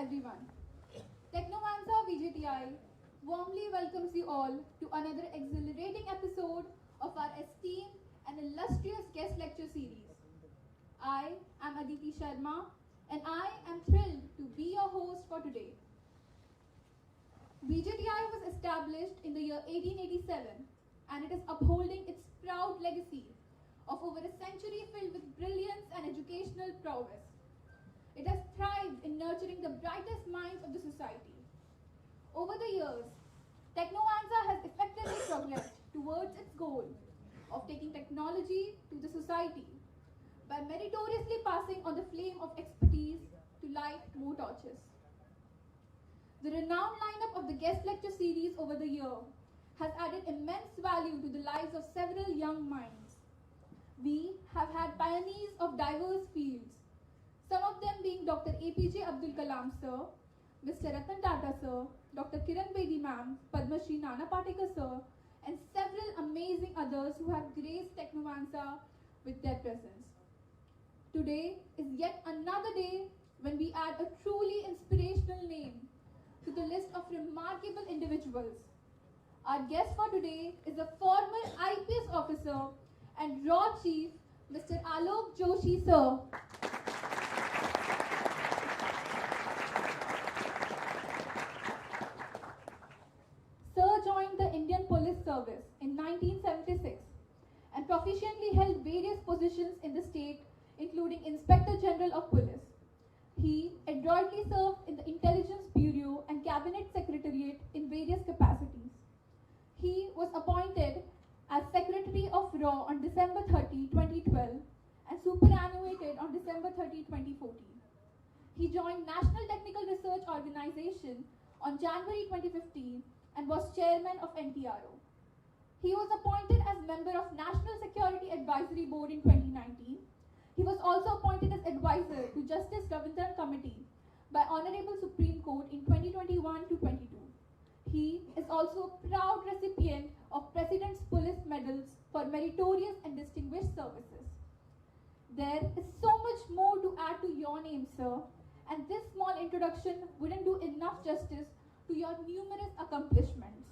everyone. Technovanza VJTI warmly welcomes you all to another exhilarating episode of our esteemed and illustrious guest lecture series. I am Aditi Sharma and I am thrilled to be your host for today. VJTI was established in the year 1887 and it is upholding its proud legacy of over a century filled with brilliance and educational prowess. It has thrived in nurturing the brightest minds of the society. Over the years, Technovanza has effectively progressed towards its goal of taking technology to the society by meritoriously passing on the flame of expertise to light more torches. The renowned lineup of the guest lecture series over the year has added immense value to the lives of several young minds. We have had pioneers of diverse fields, some of them being Dr. APJ Abdul Kalam sir, Mr. Ratan Tata sir, Dr. Kiran Bedi ma'am, Padma Shri Nana Patekar sir, and several amazing others who have graced Technovanza with their presence. Today is yet another day when we add a truly inspirational name to the list of remarkable individuals. Our guest for today is a former IPS officer and RAW Chief, Mr. Alok Joshi sir. Sir joined the Indian Police Service in 1976 and proficiently held various positions in the state, including Inspector General of Police. He adroitly served in the Intelligence Bureau and Cabinet Secretariat in various capacities. He was appointed as Secretary of RAW on December 30, 2012 and superannuated on December 30, 2014. He joined National Technical Research Organization on January 2015 and was chairman of NTRO. He was appointed as member of National Security Advisory Board in 2019. He was also appointed as advisor to Justice Ravindran Committee by Honorable Supreme Court in 2021 to 22. He is also a proud recipient of President's Police Medals for meritorious and distinguished services. There is so much more to add to your name, sir, and this small introduction wouldn't do enough justice to your numerous accomplishments.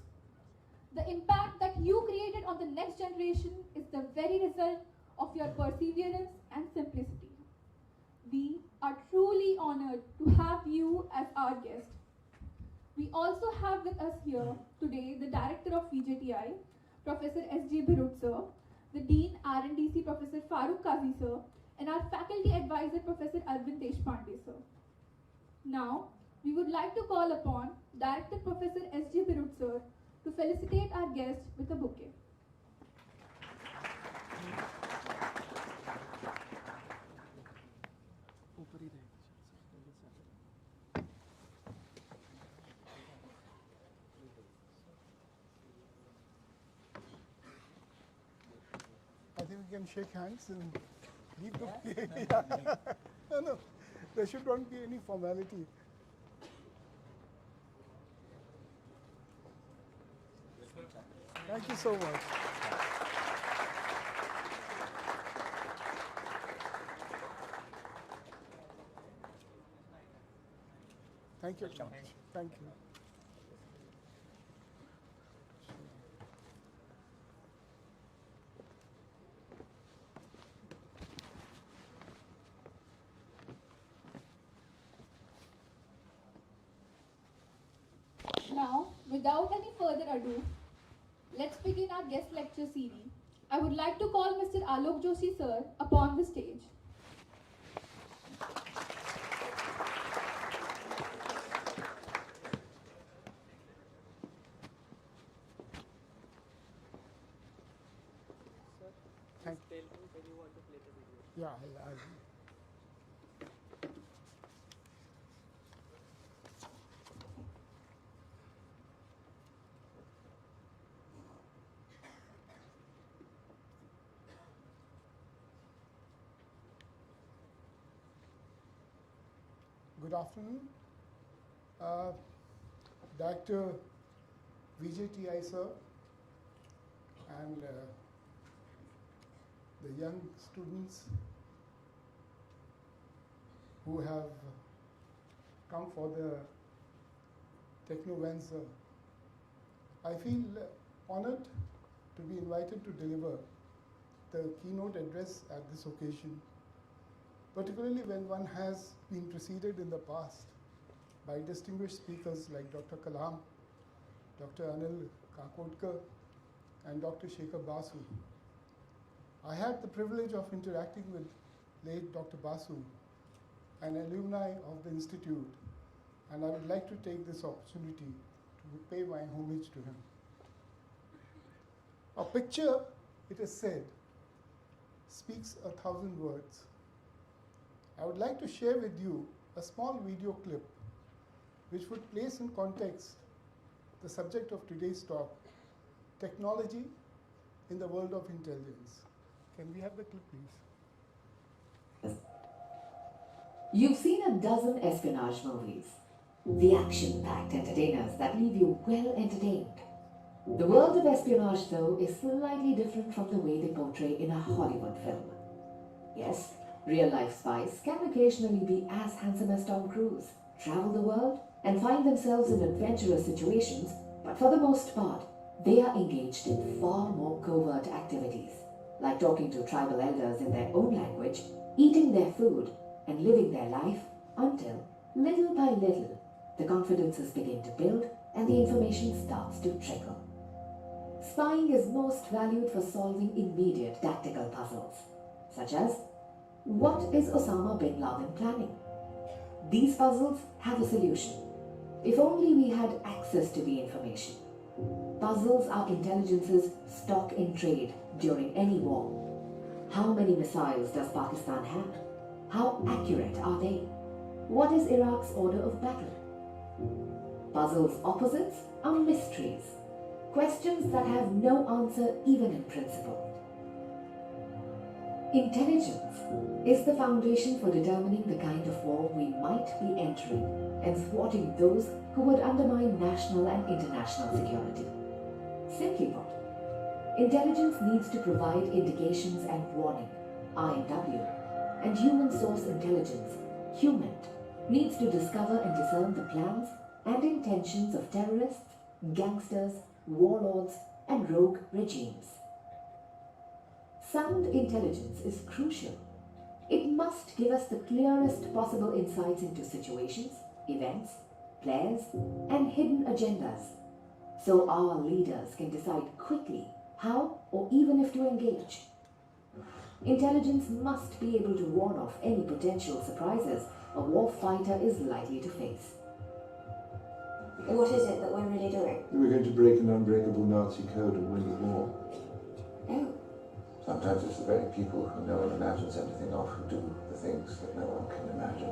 The impact that you created on the next generation is the very result of your perseverance and simplicity. We are truly honored to have you as our guest. We also have with us here today the Director of VJTI, Professor S.J. Bhirut sir, the Dean R&DC Professor Farooq Kazi sir, and our Faculty Advisor Professor Arvind Deshpande sir. Now, we would like to call upon Director Professor S.J. Bhirut sir to felicitate our guest with a bouquet. I think we can shake hands and leave the yeah. No, there should not be any formality. Thank you so much. Thank you very much. Thank you. Now, without any further ado, let's begin our guest lecture series. I would like to call Mr. Alok Joshi sir upon the stage. Thank you. Tell me when you want to play the video. Yeah, I'll Good afternoon. Director VJTI sir and the young students who have come for the Technovanza. I feel honored to be invited to deliver the keynote address at this occasion, particularly when one has been preceded in the past by distinguished speakers like Dr. Kalam, Dr. Anil Kakodkar, and Dr. Shekhar Basu. I had the privilege of interacting with late Dr. Basu, an alumni of the Institute, and I would like to take this opportunity to pay my homage to him. A picture, it is said, speaks 1,000 words. I would like to share with you a small video clip which would place in context the subject of today's talk, technology in the world of intelligence. Can we have the clip, please? You've seen a dozen espionage movies, the action-packed entertainers that leave you well entertained. The world of espionage, though, is slightly different from the way they portray in a Hollywood film. Yes, real-life spies can occasionally be as handsome as Tom Cruise, travel the world, and find themselves in adventurous situations, but for the most part, they are engaged in far more covert activities, like talking to tribal elders in their own language, eating their food, and living their life until, little by little, the confidences begin to build and the information starts to trickle. Spying is most valued for solving immediate tactical puzzles, such as, what is Osama bin Laden planning? These puzzles have a solution, if only we had access to the information. Puzzles are intelligence's stock in trade during any war. How many missiles does Pakistan have? How accurate are they? What is Iraq's order of battle? Puzzles' opposites are mysteries, questions that have no answer even in principle. Intelligence is the foundation for determining the kind of war we might be entering and thwarting those who would undermine national and international security. Simply put, intelligence needs to provide indications and warning, R&AW, and human source intelligence, HUMINT, needs to discover and discern the plans and intentions of terrorists, gangsters, warlords, and rogue regimes. Sound intelligence is crucial. It must give us the clearest possible insights into situations, events, players, and hidden agendas, so our leaders can decide quickly how or even if to engage. Intelligence must be able to warn off any potential surprises a warfighter is likely to face. What is it that we're really doing? We're going to break an unbreakable Nazi code and win the war. Oh. Sometimes it's the very people who no one imagines anything of who do the things that no one can imagine.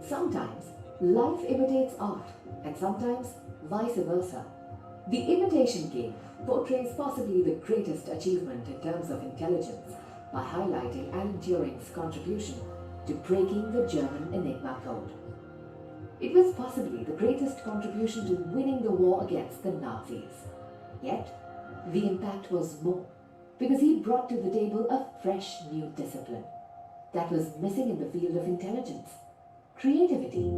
Sometimes life imitates art, and sometimes vice versa. The imitation game portrays possibly the greatest achievement in terms of intelligence by highlighting Alan Turing's contribution to breaking the German Enigma code. It was possibly the greatest contribution to winning the war against the Nazis. Yet, the impact was more, because he brought to the table a fresh new discipline that was missing in the field of intelligence: creativity.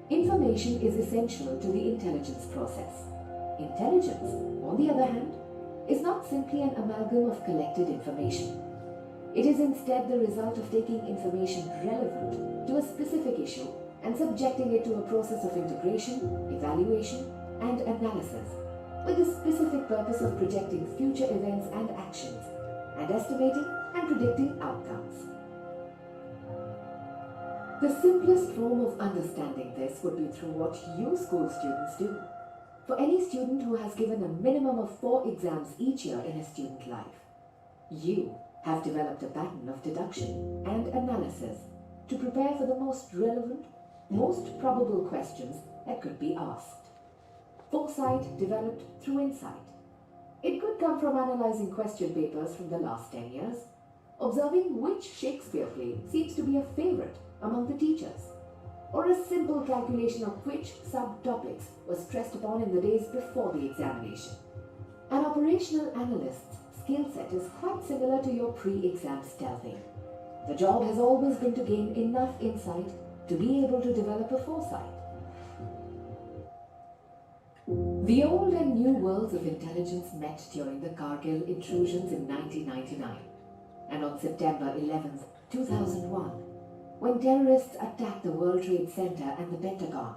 Information is essential to the intelligence process. Intelligence, on the other hand, is not simply an amalgam of collected information. It is instead the result of taking information relevant to a specific issue and subjecting it to a process of integration, evaluation, and analysis, with the specific purpose of projecting future events and actions, and estimating and predicting outcomes. The simplest form of understanding this would be through what you school students do. For any student who has given a minimum of 4 exams each year in his student life, you have developed a pattern of deduction and analysis to prepare for the most relevant, most probable questions that could be asked. Foresight developed through insight. It could come from analyzing question papers from the last 10 years, observing which Shakespeare play seems to be a favorite among the teachers, or a simple calculation of which subtopics was stressed upon in the days before the examination. An operational analyst's skill set is quite similar to your pre-exam stealthing. The job has always been to gain enough insight to be able to develop a foresight. The old and new worlds of intelligence met during the Kargil intrusions in 1999 and on September 11, 2001, when terrorists attacked the World Trade Center and the Pentagon.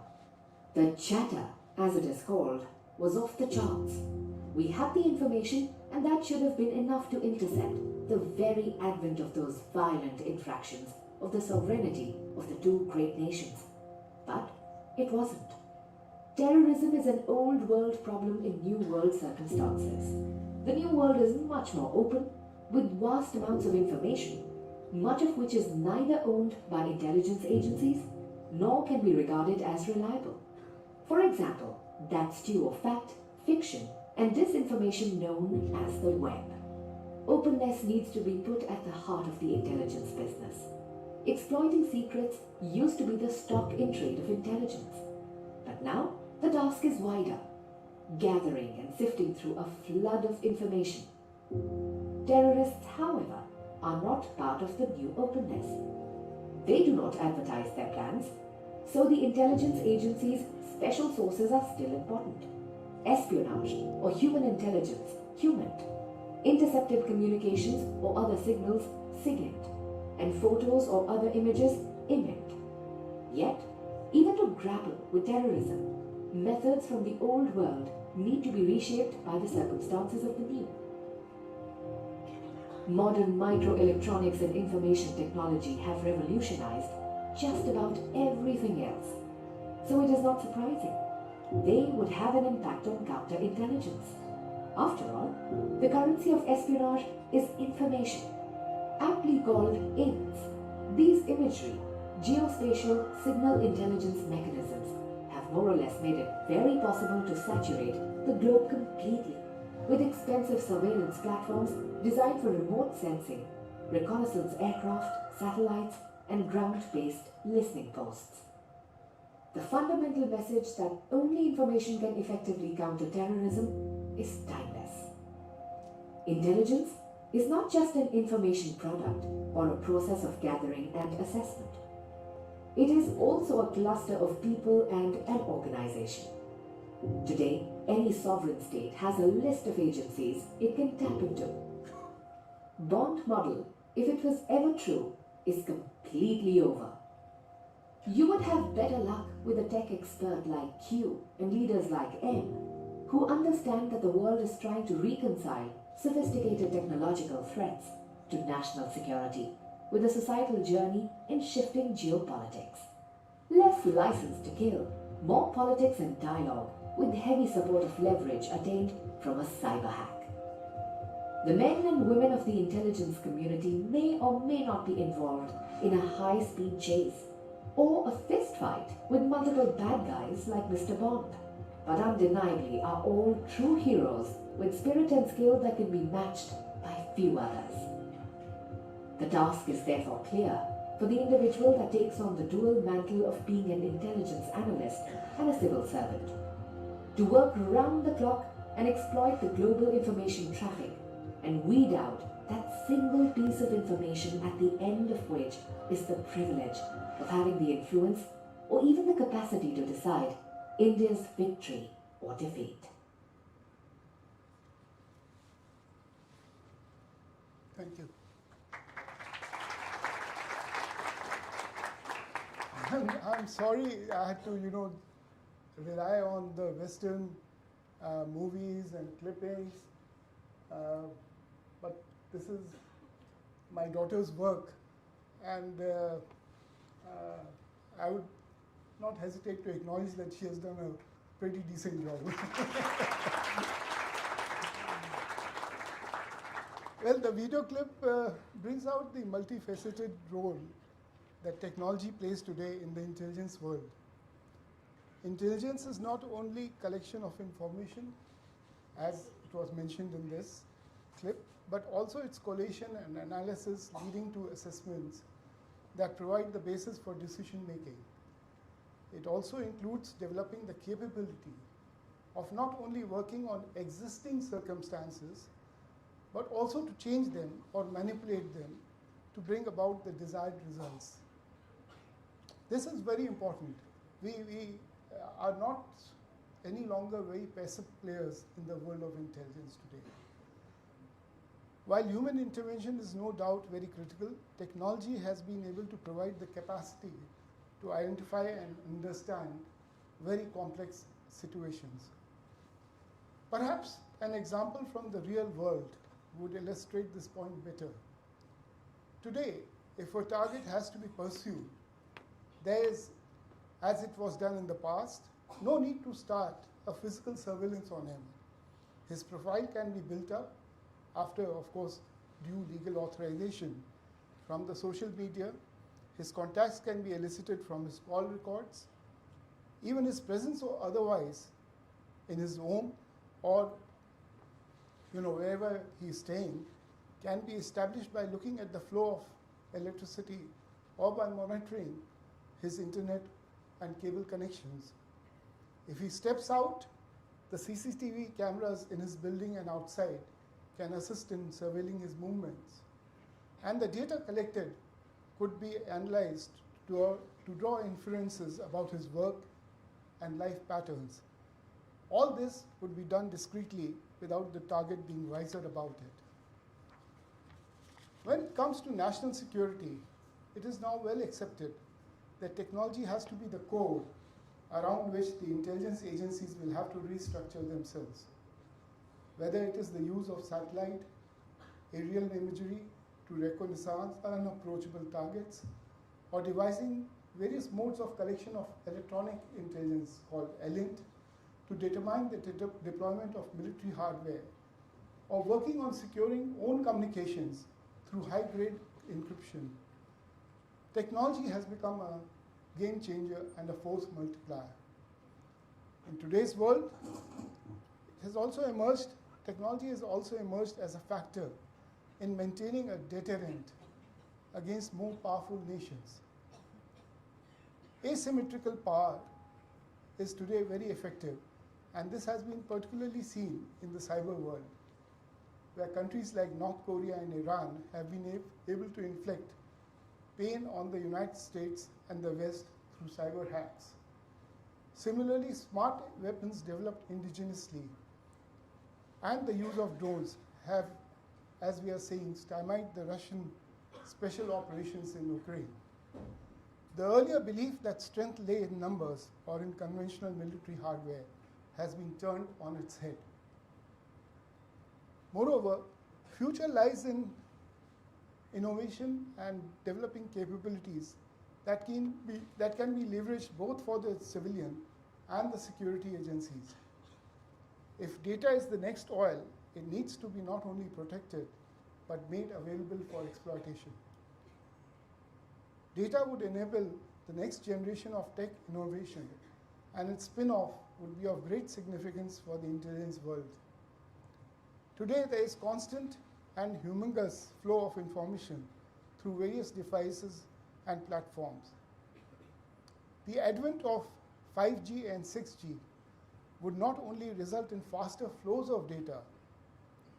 The chatter, as it is called, was off the charts. We had the information, and that should have been enough to intercept the very advent of those violent infractions of the sovereignty of the two great nations. But it wasn't. Terrorism is an old world problem in new world circumstances. The new world is much more open, with vast amounts of information, much of which is neither owned by intelligence agencies nor can be regarded as reliable. For example, that stew of fact, fiction, and disinformation known as the web. Openness needs to be put at the heart of the intelligence business. Exploiting secrets used to be the stock in trade of intelligence. But now, the task is wider, gathering and sifting through a flood of information. Terrorists, however, are not part of the new openness. They do not advertise their plans, so the intelligence agencies' special sources are still important. Espionage or human intelligence, HUMINT. Intercepted communications or other signals, SIGINT. And photos or other images, IMINT. Yet, even to grapple with terrorism, methods from the old world need to be reshaped by the circumstances of the new. Modern microelectronics and information technology have revolutionized just about everything else. So it is not surprising they would have an impact on counterintelligence. After all, the currency of espionage is information, aptly called INS. These imagery, geospatial signal intelligence mechanisms have more or less made it very possible to saturate the globe completely with expensive surveillance platforms designed for remote sensing, reconnaissance aircraft, satellites, and ground-based listening posts. The fundamental message that only information can effectively counter terrorism is timeless. Intelligence is not just an information product or a process of gathering and assessment. It is also a cluster of people and an organization. Today, any sovereign state has a list of agencies it can tap into. Bond model, if it was ever true, is completely over. You would have better luck with a tech expert like Q and leaders like M, who understand that the world is trying to reconcile sophisticated technological threats to national security with a societal journey in shifting geopolitics. Less license to kill, more politics and dialogue with heavy support of leverage attained from a cyber hack. The men and women of the intelligence community may or may not be involved in a high-speed chase or a fist fight with multiple bad guys like Mr. Bond, but undeniably are all true heroes with spirit and skill that can be matched by few others. The task is therefore clear for the individual that takes on the dual mantle of being an intelligence analyst and a civil servant, to work round the clock and exploit the global information traffic and weed out that single piece of information at the end of which is the privilege of having the influence or even the capacity to decide India's victory or defeat. Thank you. I'm sorry I had to, rely on the Western movies and clippings, but this is my daughter's work, and I would not hesitate to acknowledge that she has done a pretty decent job. Well, the video clip brings out the multifaceted role that technology plays today in the intelligence world. Intelligence is not only collection of information, as it was mentioned in this clip, but also its collation and analysis leading to assessments that provide the basis for decision making. It also includes developing the capability of not only working on existing circumstances, but also to change them or manipulate them to bring about the desired results. This is very important. We are not any longer very passive players in the world of intelligence today. While human intervention is no doubt very critical, technology has been able to provide the capacity to identify and understand very complex situations. Perhaps an example from the real world would illustrate this point better. Today, if a target has to be pursued, there is, as it was done in the past, no need to start a physical surveillance on him. His profile can be built up after, of course, due legal authorization from the social media. His contacts can be elicited from his call records. Even his presence or otherwise in his home or wherever he is staying can be established by looking at the flow of electricity or by monitoring his internet and cable connections. If he steps out, the CCTV cameras in his building and outside can assist in surveilling his movements. And the data collected could be analyzed to draw inferences about his work and life patterns. All this would be done discreetly without the target being wiser about it. When it comes to national security, it is now well accepted that technology has to be the core around which the intelligence agencies will have to restructure themselves. Whether it is the use of satellite, aerial imagery to reconnaissance unapproachable targets, or devising various modes of collection of electronic intelligence called ELINT to determine the deployment of military hardware, or working on securing own communications through high-grade encryption. Technology has become a game changer and a force multiplier. In today's world, technology has also emerged as a factor in maintaining a deterrent against more powerful nations. Asymmetrical power is today very effective, and this has been particularly seen in the cyber world, where countries like North Korea and Iran have been able to inflict pain on the United States and the West through cyber hacks. Similarly, smart weapons developed indigenously and the use of drones have, as we are saying, stymied the Russian special operations in Ukraine. The earlier belief that strength lay in numbers or in conventional military hardware has been turned on its head. Moreover, future lies in innovation and developing capabilities that can be leveraged both for the civilian and the security agencies. If data is the next oil, it needs to be not only protected, but made available for exploitation. Data would enable the next generation of tech innovation, and its spin-off would be of great significance for the intelligence world. Today, there is constant and humongous flow of information through various devices and platforms. The advent of 5G and 6G would not only result in faster flows of data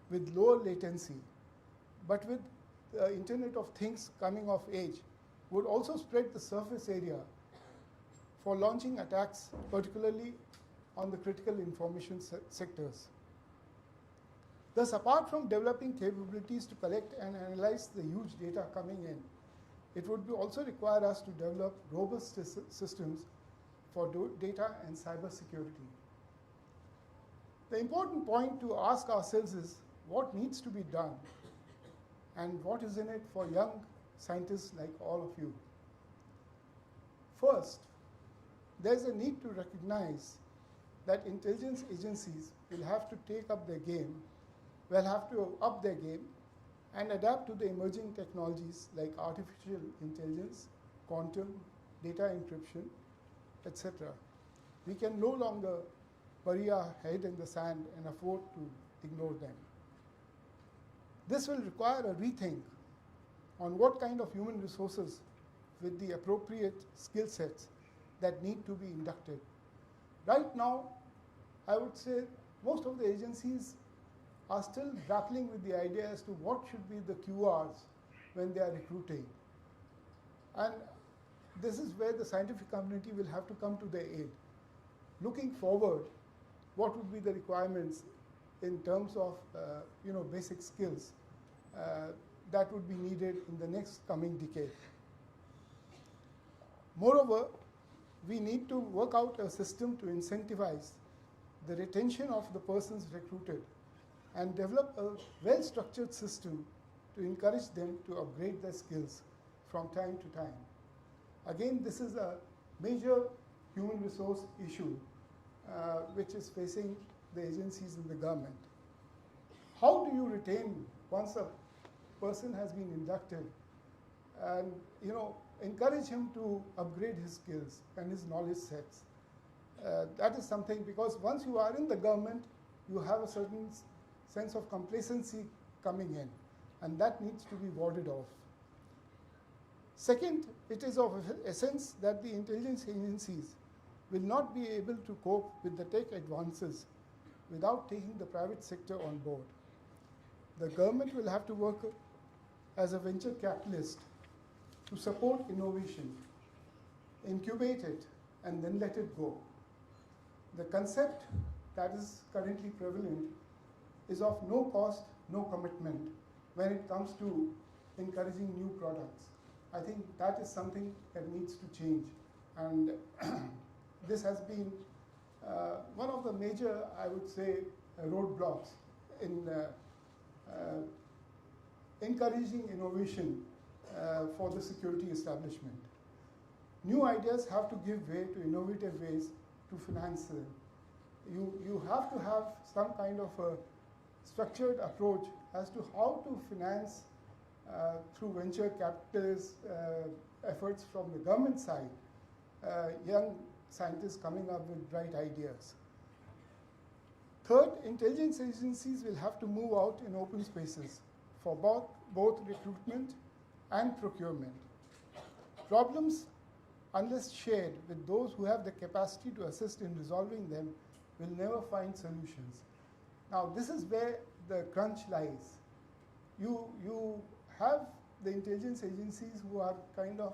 with lower latency, but with the Internet of Things coming of age, would also spread the surface area for launching attacks, particularly on the critical information sectors. Thus, apart from developing capabilities to collect and analyze the huge data coming in, it would also require us to develop robust systems for data and cybersecurity. The important point to ask ourselves is what needs to be done and what is in it for young scientists like all of you. First, there's a need to recognize that intelligence agencies will have to up their game and adapt to the emerging technologies like artificial intelligence, quantum, data encryption, etc. We can no longer bury our head in the sand and afford to ignore them. This will require a rethink on what kind of human resources with the appropriate skill sets that need to be inducted. Right now, I would say most of the agencies are still grappling with the idea as to what should be the QRs when they are recruiting. And this is where the scientific community will have to come to their aid. Looking forward, what would be the requirements in terms of basic skills that would be needed in the next coming decade? Moreover, we need to work out a system to incentivize the retention of the persons recruited and develop a well-structured system to encourage them to upgrade their skills from time to time. Again, this is a major human resource issue which is facing the agencies in the government. How do you retain once a person has been inducted and encourage him to upgrade his skills and his knowledge sets? That is something, because once you are in the government, you have a certain sense of complacency coming in, and that needs to be warded off. Second, it is of essence that the intelligence agencies will not be able to cope with the tech advances without taking the private sector on board. The government will have to work as a venture capitalist to support innovation, incubate it, and then let it go. The concept that is currently prevalent is of no cost, no commitment when it comes to encouraging new products. I think that is something that needs to change. And this has been one of the major, I would say, roadblocks in encouraging innovation for the security establishment. New ideas have to give way to innovative ways to finance them. You have to have some kind of a structured approach as to how to finance through venture capitalist efforts from the government side, young scientists coming up with bright ideas. Third, intelligence agencies will have to move out in open spaces for both recruitment and procurement. Problems, unless shared with those who have the capacity to assist in resolving them, will never find solutions. Now, this is where the crunch lies. You have the intelligence agencies who are kind of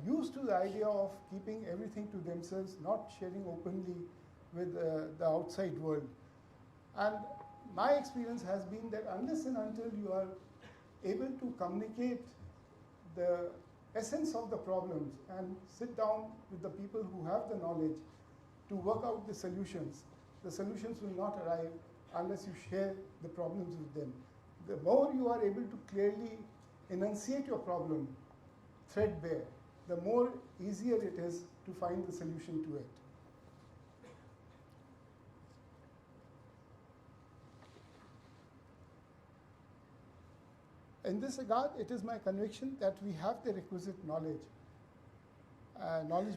used to the idea of keeping everything to themselves, not sharing openly with the outside world. And my experience has been that unless and until you are able to communicate the essence of the problems and sit down with the people who have the knowledge to work out the solutions will not arrive unless you share the problems with them. The more you are able to clearly enunciate your problem, threadbare, the more easier it is to find the solution to it. In this regard, it is my conviction that we have the requisite knowledge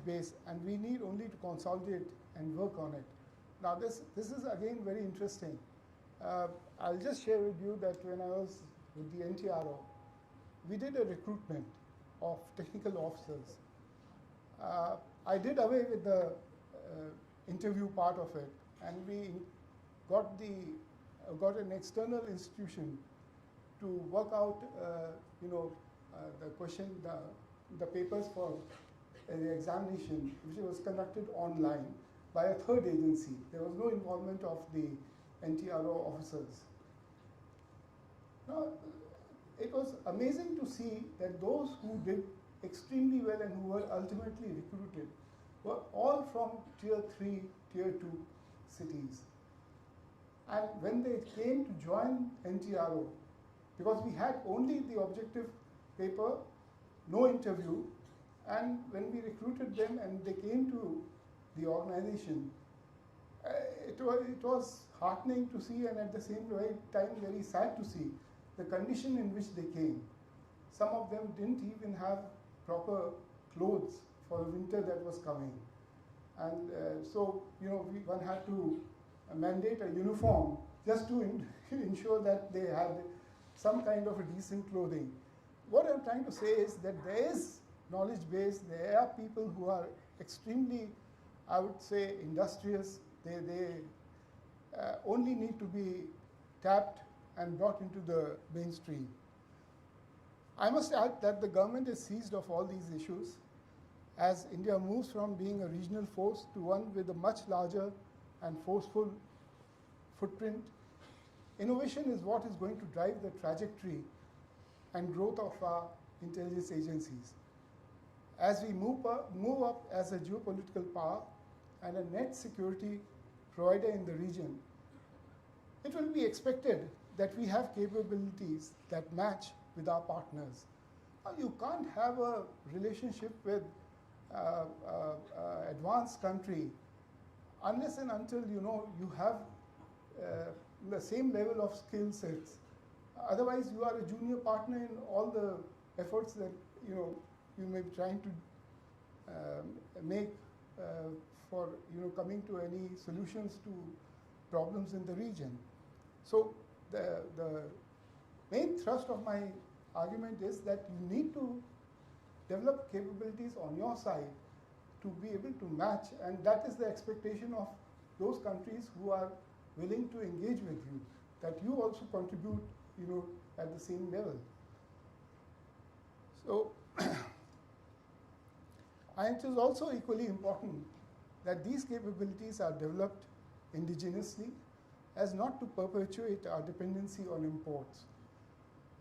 base, and we need only to consolidate and work on it. Now, this is again very interesting. I'll just share with you that when I was with the NTRO, we did a recruitment of technical officers. I did away with the interview part of it, and we got an external institution to work out, the question, the papers for the examination, which was conducted online by a third agency. There was no involvement of the NTRO officers. Now, it was amazing to see that those who did extremely well and who were ultimately recruited were all from tier 3, tier 2 cities. And when they came to join NTRO, because we had only the objective paper, no interview, and when we recruited them and they came to the organization, it was heartening to see, and at the same time very sad to see the condition in which they came. Some of them didn't even have proper clothes for the winter that was coming. And so, one had to mandate a uniform just to ensure that they had some kind of a decent clothing. What I'm trying to say is that there is knowledge base, there are people who are extremely, I would say, industrious. They only need to be tapped and brought into the mainstream. I must add that the government is seized of all these issues as India moves from being a regional force to one with a much larger and forceful footprint. Innovation is what is going to drive the trajectory and growth of our intelligence agencies. As we move up as a geopolitical power and a net security provider in the region, it will be expected that we have capabilities that match with our partners. You can't have a relationship with advanced country unless and until you have the same level of skill sets. Otherwise, you are a junior partner in all the efforts that you may be trying to make for coming to any solutions to problems in the region. So the main thrust of my argument is that you need to develop capabilities on your side to be able to match, and that is the expectation of those countries who are willing to engage with you, that you also contribute at the same level. So and it is also equally important that these capabilities are developed indigenously as not to perpetuate our dependency on imports.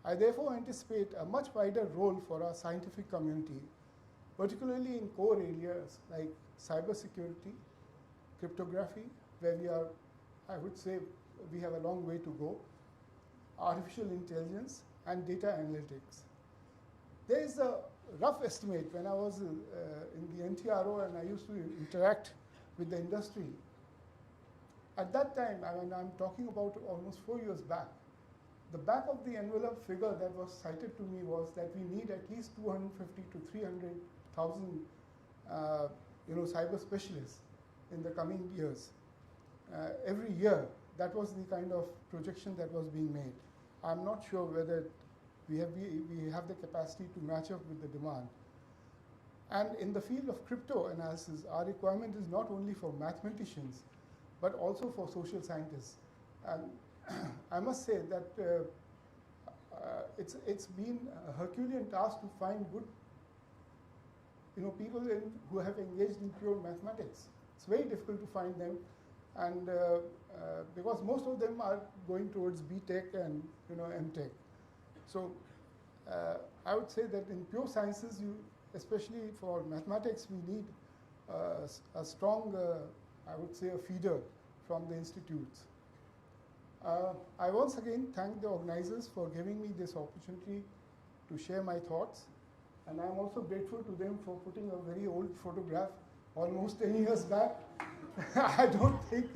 I therefore anticipate a much wider role for our scientific community, particularly in core areas like cybersecurity, cryptography, where we are, I would say, we have a long way to go, artificial intelligence, and data analytics. There is a rough estimate when I was in the NTRO and I used to interact with the industry. At that time, I'm talking about almost 4 years back, the back of the envelope figure that was cited to me was that we need at least 250 to 300,000 cyber specialists in the coming years. Every year, that was the kind of projection that was being made. I'm not sure whether we have the capacity to match up with the demand. And in the field of crypto analysis, our requirement is not only for mathematicians, but also for social scientists. And I must say that it's been a Herculean task to find good people who have engaged in pure mathematics. It's very difficult to find them, and because most of them are going towards B.Tech and M.Tech. So I would say that in pure sciences, especially for mathematics, we need a strong, I would say, a feeder from the institutes. I once again thank the organizers for giving me this opportunity to share my thoughts, and I'm also grateful to them for putting a very old photograph almost 10 years back. I don't think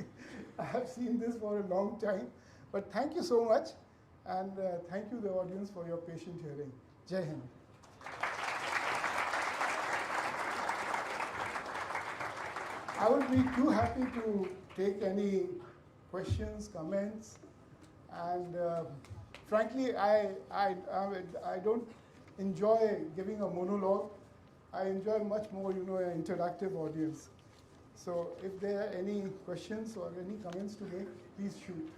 I have seen this for a long time, but thank you so much, and thank you, the audience, for your patient hearing. Jai Hind. I would be too happy to take any questions, comments, and frankly, I don't enjoy giving a monologue. I enjoy much more, an interactive audience. So if there are any questions or any comments to make, please shoot.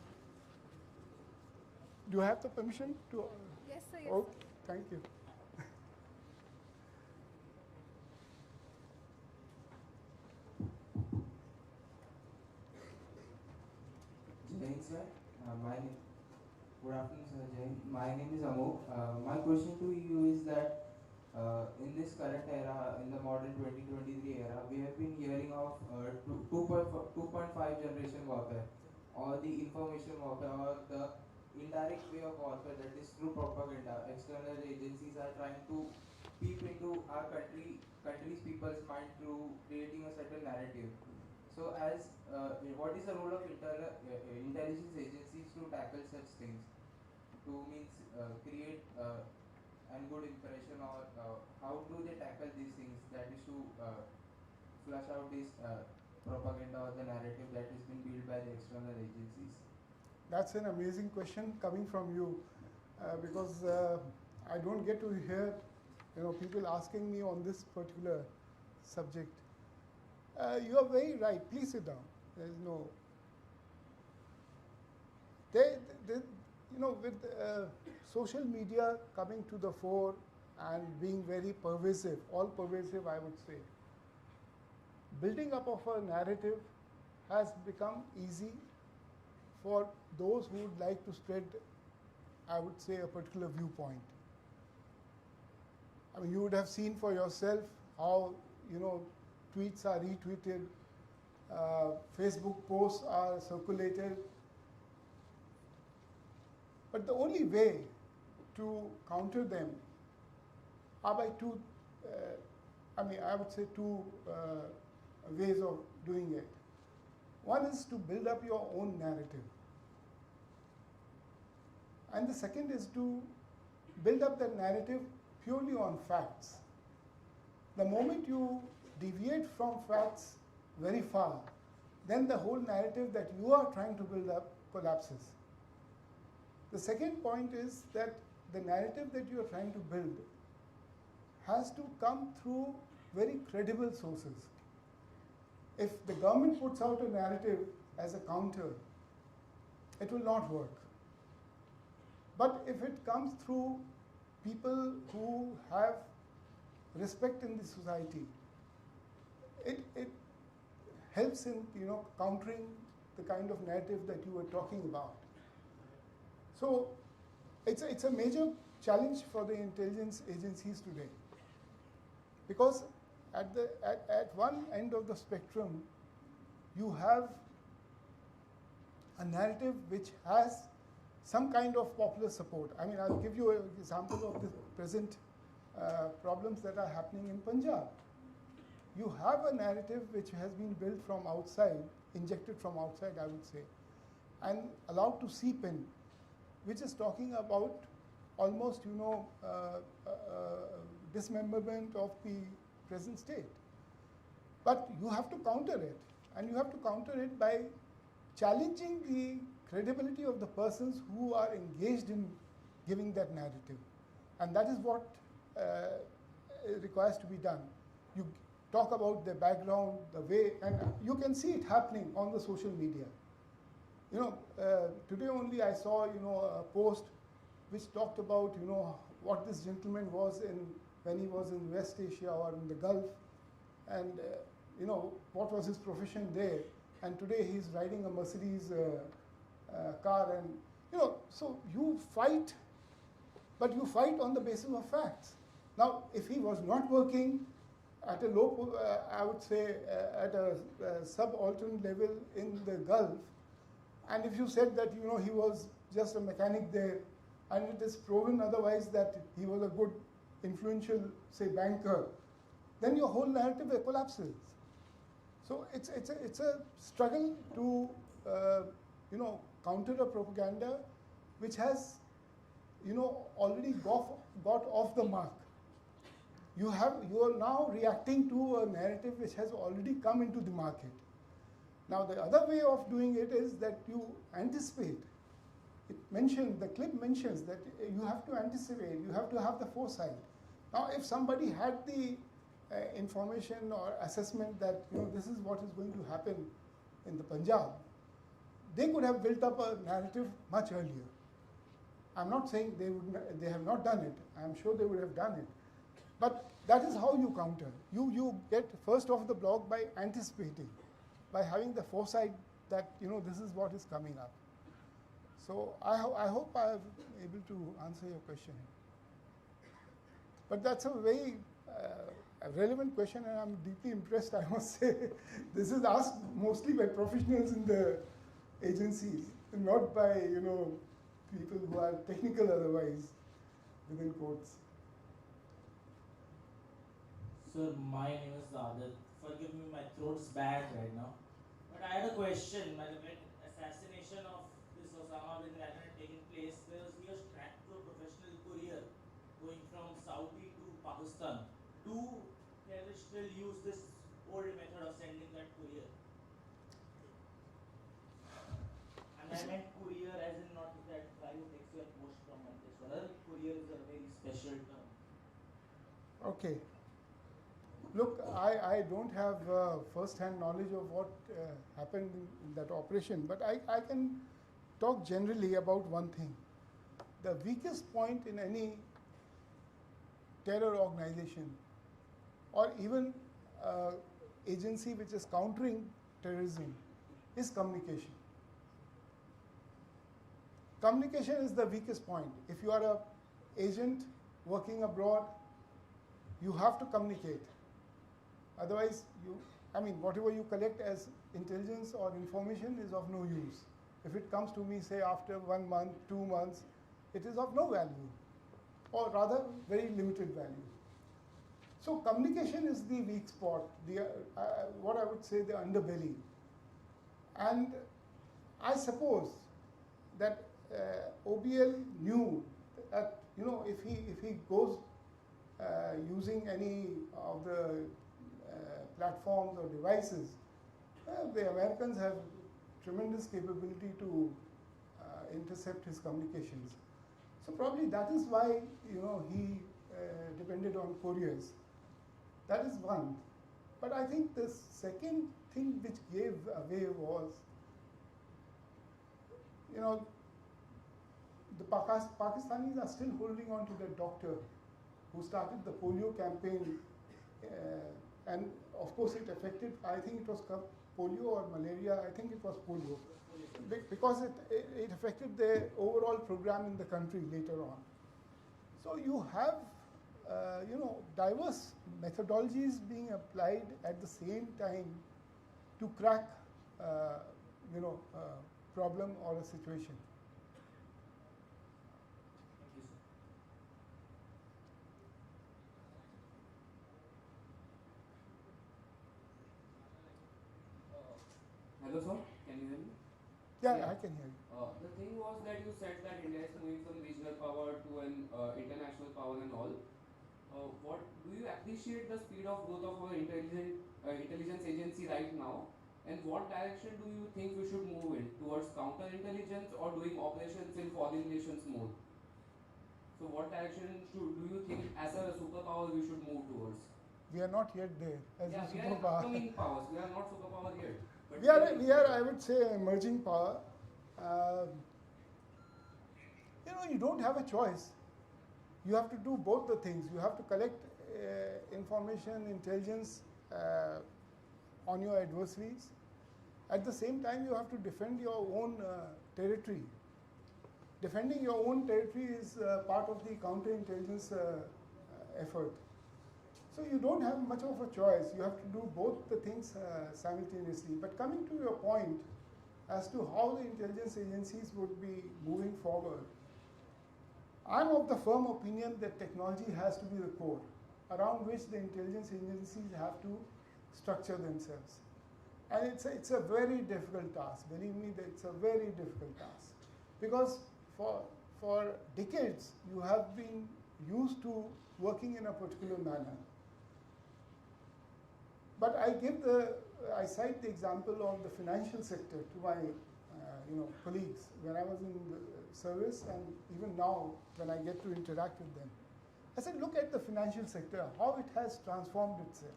Do I have the permission to? Yes, sir. Yes. Oh, thank you. Jain sir, good afternoon sir Jain. My name is Amok. My question to you is that in this current era, in the modern 2023 era, we have been hearing of 2.5 generation warfare, or the information warfare, or the indirect way of warfare, that is through propaganda. External agencies are trying to peep into our country's people's mind through creating a certain narrative. So what is the role of intelligence agencies to tackle such things? To create and good impression, or how do they tackle these things, that is to flush out this propaganda or the narrative that has been built by the external agencies? That's an amazing question coming from you, because I don't get to hear people asking me on this particular subject. You are very right. Please sit down. There is no. with social media coming to the fore and being very pervasive, all pervasive, I would say, building up of a narrative has become easy for those who would like to spread, I would say, a particular viewpoint. I mean, you would have seen for yourself how, tweets are retweeted, Facebook posts are circulated. But the only way to counter them are by two, I would say two ways of doing it. One is to build up your own narrative. And the second is to build up that narrative purely on facts. The moment you deviate from facts very far, then the whole narrative that you are trying to build up collapses. The second point is that the narrative that you are trying to build has to come through very credible sources. If the government puts out a narrative as a counter, it will not work. But if it comes through people who have respect in the society, it helps in countering the kind of narrative that you were talking about. So it's a major challenge for the intelligence agencies today, because at one end of the spectrum you have a narrative which has some kind of popular support. I mean, I'll give you an example of the present problems that are happening in Punjab. You have a narrative which has been built from outside, injected from outside, I would say, and allowed to seep in, which is talking about almost, dismemberment of the present state. But you have to counter it, and you have to counter it by challenging the credibility of the persons who are engaged in giving that narrative. And that is what requires to be done. You talk about the background, the way, and you can see it happening on the social media. Today only I saw, a post which talked about, what this gentleman was in when he was in West Asia or in the Gulf, and what was his profession there. And today he's riding a Mercedes car, and so you fight, but you fight on the basis of facts. Now, if he was not working at a low, I would say, at a subaltern level in the Gulf, and if you said that he was just a mechanic there, and it is proven otherwise that he was a good, influential, say, banker, then your whole narrative collapses. So it's a struggle to counter a propaganda which has already got off the mark. You are now reacting to a narrative which has already come into the market. Now the other way of doing it is that you anticipate. The clip mentions that you have to anticipate, you have to have the foresight. Now if somebody had the information or assessment that this is what is going to happen in the Punjab, they could have built up a narrative much earlier. I'm not saying they have not done it. I'm sure they would have done it. But that is how you counter. You get first off the block by anticipating, by having the foresight that this is what is coming up. So I hope I am able to answer your question. But that's a very relevant question, and I'm deeply impressed, I must say. This is asked mostly by professionals in the agencies, not by people who are technical otherwise, within quotes. Sir, my name is Adat. Forgive me, my throat's bad right now. But I had a question. When assassination of this Osama bin Laden had taken place, there was a track to a professional courier going from Saudi to Pakistan. Do terrorists still use this old method of sending that courier? And I meant courier as in not that guy who takes your post from one place to another. Courier is a very special term. Okay. Look, I don't have first-hand knowledge of what happened in that operation, but I can talk generally about one thing. the weakest point in any terror organization or even agency which is countering terrorism is communication. Communication is the weakest point. If you are an agent working abroad, you have to communicate. Otherwise, whatever you collect as intelligence or information is of no use. If it comes to me, say, after 1 month, 2 months, it is of no value, or rather, very limited value. So communication is the weak spot, what I would say the underbelly. And I suppose that OBL knew that if he goes using any of the platforms or devices, the Americans have tremendous capability to intercept his communications. So probably that is why he depended on couriers. That is one. But I think the second thing which gave away was, the Pakistanis are still holding on to the doctor who started the polio campaign, and of course it affected, I think it was polio or malaria, I think it was polio, because it affected the overall program in the country later on. So you have diverse methodologies being applied at the same time to crack problem or a situation. Hello, sir. Can you hear me? Yeah, I can hear you. The thing was that you said that India is moving from regional power to an international power and all. What do you appreciate the speed of growth of our intelligence agency right now? And what direction do you think we should move in? Towards counterintelligence or doing operations in foreign nations more? So what direction do you think as a superpower we should move towards? We are not yet there as a we are superpower. upcoming powers. We are not superpower yet. But We are, I would say, emerging power. You don't have a choice. You have to do both the things. You have to collect information, intelligence on your adversaries. At the same time, you have to defend your own territory. Defending your own territory is part of the counterintelligence effort. So you don't have much of a choice. You have to do both the things simultaneously. But coming to your point as to how the intelligence agencies would be moving forward, I'm of the firm opinion that technology has to be the core around which the intelligence agencies have to structure themselves. And it's a very difficult task. Believe me, that it's a very difficult task. Because for decades, you have been used to working in a particular manner. But I cite the example of the financial sector to my colleagues when I was in the service, and even now when I get to interact with them. I said, look at the financial sector, how it has transformed itself.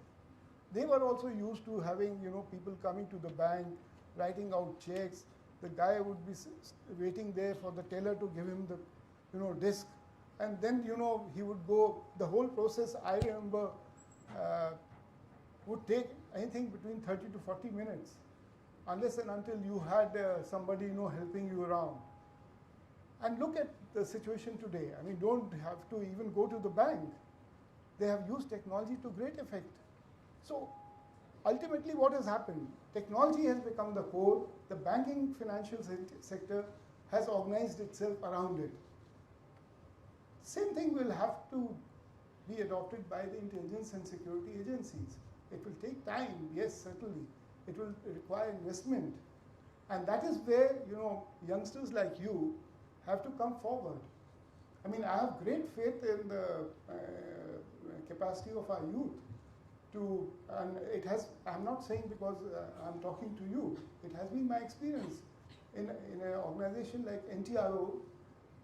They were also used to having people coming to the bank, writing out checks. The guy would be waiting there for the teller to give him the disc, and then he would go. The whole process, I remember, would take anything between 30 to 40 minutes, unless and until you had somebody helping you around. And look at the situation today. I mean, don't have to even go to the bank. They have used technology to great effect. So ultimately what has happened? Technology has become the core. The banking financial sector has organized itself around it. Same thing will have to be adopted by the intelligence and security agencies. It will take time, yes, certainly. It will require investment. And that is where, youngsters like you have to come forward. I mean, I have great faith in the capacity of our youth and it has, I'm not saying because I'm talking to you, it has been my experience. In an organization like NTRO,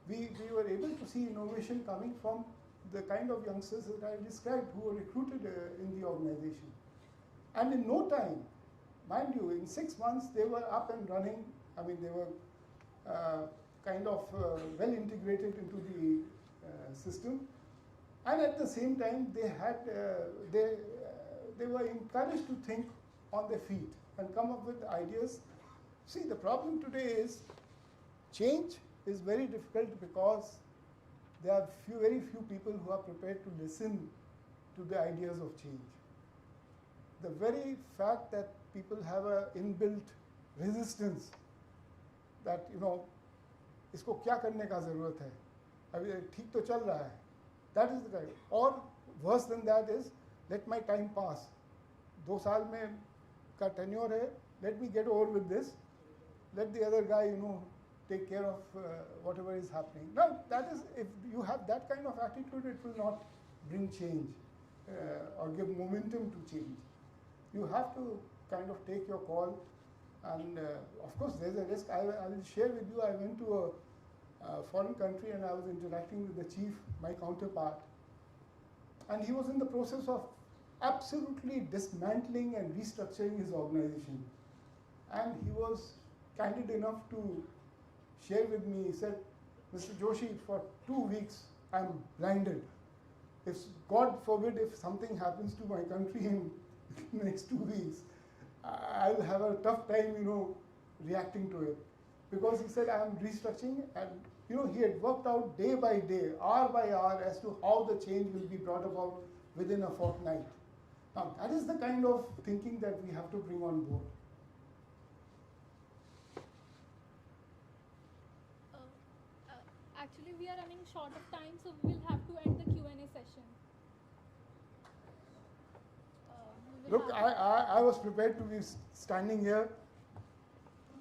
we were able to see innovation coming from the kind of youngsters that I described who were recruited in the organization. And in no time, mind you, in 6 months, they were up and running. I mean, they were kind of well integrated into the system. And at the same time, they were encouraged to think on their feet and come up with ideas. See, the problem today is change is very difficult because there are very few people who are prepared to listen to the ideas of change. The very fact that people have an inbuilt resistance that, इसको क्या करने का ज़रूरत है, अभी ठीक तो चल रहा है, that is the kind. Or worse than that is, let my time pass. 2 साल में का tenure है, let me get over with this, let the other guy, take care of whatever is happening. Now, that is, if you have that kind of attitude, it will not bring change or give momentum to change. You have to kind of take your call, and of course, there's a risk. I will share with you, I went to a foreign country and I was interacting with the chief, my counterpart, and he was in the process of absolutely dismantling and restructuring his organization. And he was candid enough to share with me, he said, Mr. Joshi, for 2 weeks I'm blinded. If God forbid if something happens to my country in next 2 weeks, I'll have a tough time, reacting to it. Because he said, I'm restructuring, and he had worked out day by day, hour by hour, as to how the change will be brought about within a fortnight. Now, that is the kind of thinking that we have to bring on board. Actually, we are running short of time, so we will have to end the Q&A session. Look, I was prepared to be standing here.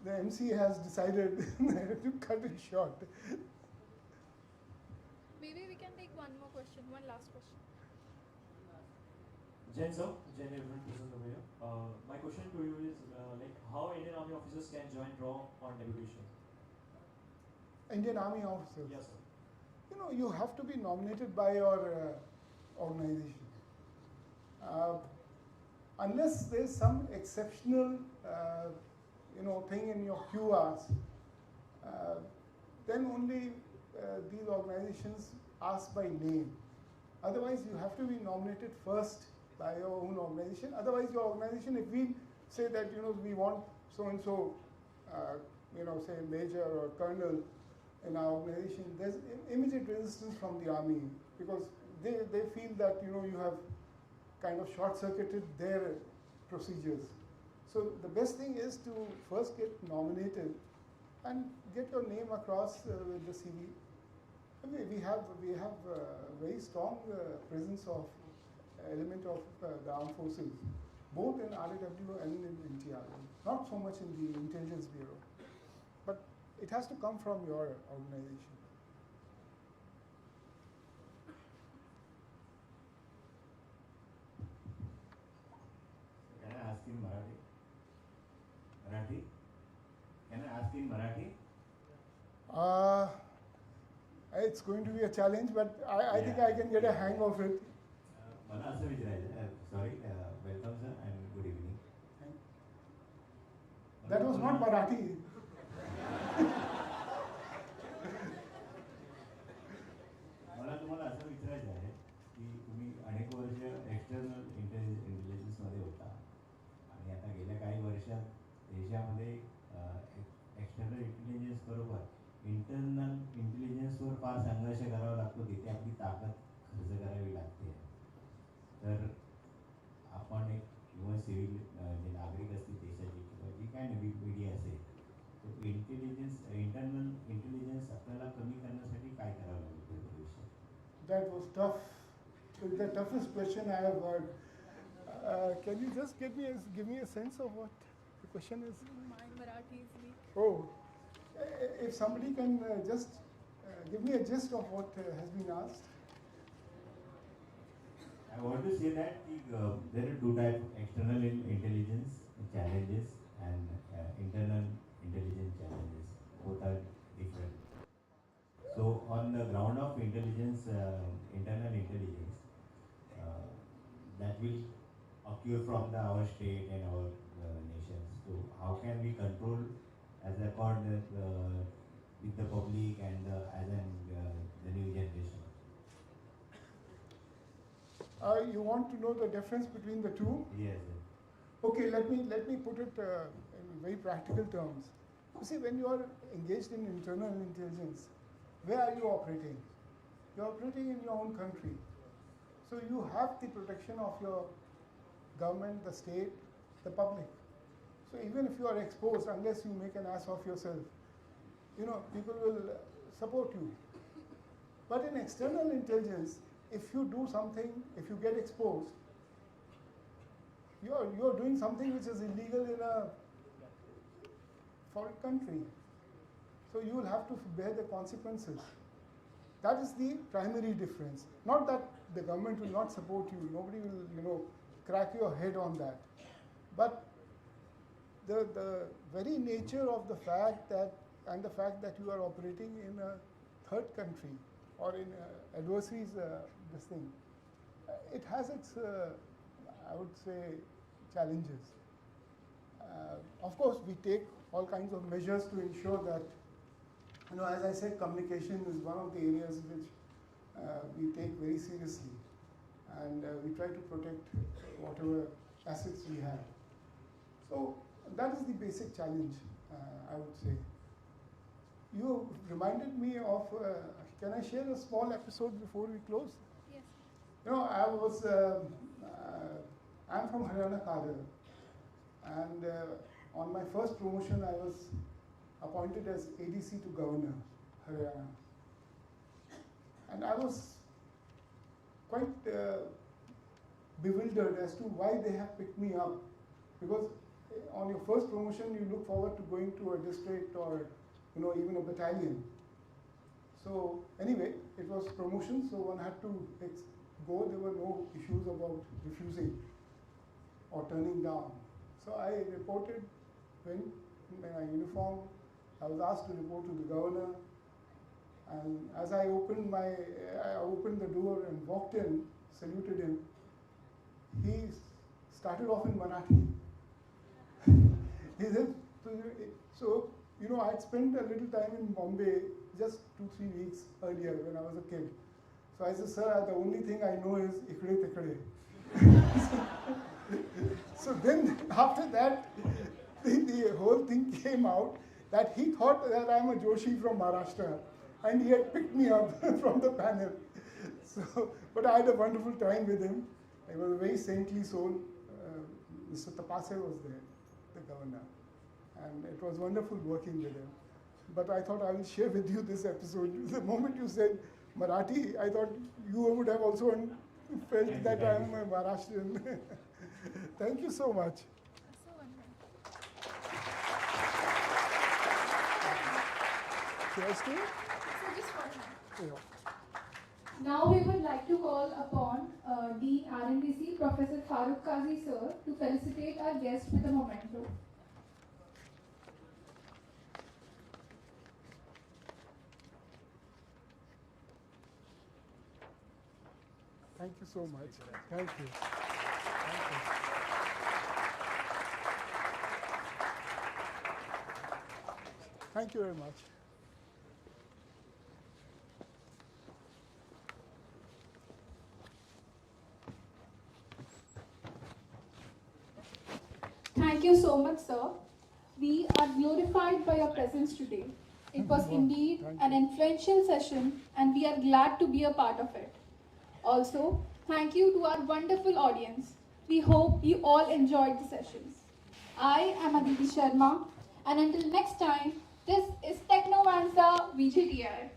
The MC has decided to cut it short. Maybe we can take one more question, one last question. Jen sir, Jen everyone present over here. My question to you is how Indian Army officers can join draw on deputation? Indian Army officers? Yes sir. You have to be nominated by your organization. Unless there's some exceptional thing in your QRs, then only these organizations ask by name. Otherwise, you have to be nominated first by your own organization. Otherwise, your organization, if we say that we want so-and-so, say major or colonel in our organization, there's immediate resistance from the army because they feel that you have kind of short-circuited their procedures. So the best thing is to first get nominated and get your name across with the CV. We have a very strong presence of element of the armed forces, both in R&AW and in NTR. Not so much in the intelligence bureau, but it has to come from your organization. Can I ask in Marathi? Marathi? Can I ask in Marathi? It's going to be a challenge, but I think I can get a hang of it. मला असं विचारायचं आहे, sorry, welcome sir and good evening. That was not Marathi. मला तुम्हाला असं विचारायचं आहे की तुम्ही अनेक वर्ष एक्सटर्नल इंटेलिजन्समध्ये होता आणि आता गेल्या काही वर्षात देशामध्ये एक्सटर्नल इंटेलिजन्स बरोबर इंटरनल इंटेलिजन्सवर फार संघर्ष करावा लागतो, तिथे आपली ताकद खर्च करावी लागते. तर आपण एक किंवा सिव्हिल जे नागरिक असतील देशाची किंवा जी काय नवी पिढी असेल, तर इंटरनल इंटेलिजन्स आपल्याला कमी करण्यासाठी काय करावं लागेल भविष्यात? That was tough. It's the toughest question I have heard. Can you just give me a sense of what the question is? My Marathi is weak. Oh, if somebody can just give me a gist of what has been asked. I want to say that there are two types: external intelligence challenges and internal intelligence challenges. Both are different. So on the ground of intelligence, internal intelligence, that will occur from our state and our nations. So how can we control, as I called, with the public and the new generation? You want to know the difference between the two? Yes. Okay, let me put it in very practical terms. You see, when you are engaged in internal intelligence, where are you operating? You are operating in your own country. So you have the protection of your government, the state, the public. So even if you are exposed, unless you make an ass of yourself, people will support you. But in external intelligence, if you do something, if you get exposed, you're doing something which is illegal in a foreign country. So you will have to bear the consequences. That is the primary difference. Not that the government will not support you. Nobody will, crack your head on that. But the very nature of the fact that you are operating in a third country or in adversaries, this thing, it has its, I would say, challenges. Of course, we take all kinds of measures to ensure that, as I said, communication is one of the areas which we take very seriously, and we try to protect whatever assets we have. So that is the basic challenge, I would say. You reminded me of, can I share a small episode before we close? Yes. I'm from Haryana cadre, and on my first promotion I was appointed as ADC to Governor, Haryana. And I was quite bewildered as to why they have picked me up, because on your first promotion you look forward to going to a district or even a battalion. So anyway, it was promotion, so one had to go. There were no issues about refusing or turning down. So I reported in my uniform. I was asked to report to the governor, and as I opened the door and walked in, saluted him, he started off in Marathi. He said, so I'd spent a little time in Bombay just 2-3 weeks earlier when I was a kid. So I said, sir, the only thing I know is ikde tikde. So then after that, the whole thing came out that he thought that I'm a Joshi from Maharashtra, and he had picked me up from the panel. So, but I had a wonderful time with him. He was a very saintly soul. Mr. Tapase was there, the governor, and it was wonderful working with him. But I thought I will share with you this episode. The moment you said Marathi, I thought you would have also felt that I am a Maharashtrian. Thank you so much. Should I stay? Just one minute. Yeah. Now we would like to call upon Dean R&DC, Professor Farooq Qazi sir, to felicitate our guest with a memento. Thank you so much. Thank you. Thank you very much. Thank you so much, sir. We are glorified by your presence today. It was indeed an influential session, and we are glad to be a part of it. Also, thank you to our wonderful audience. We hope you all enjoyed the sessions. I am Aditi Sharma, and until next time, this is Technovanza VJTI.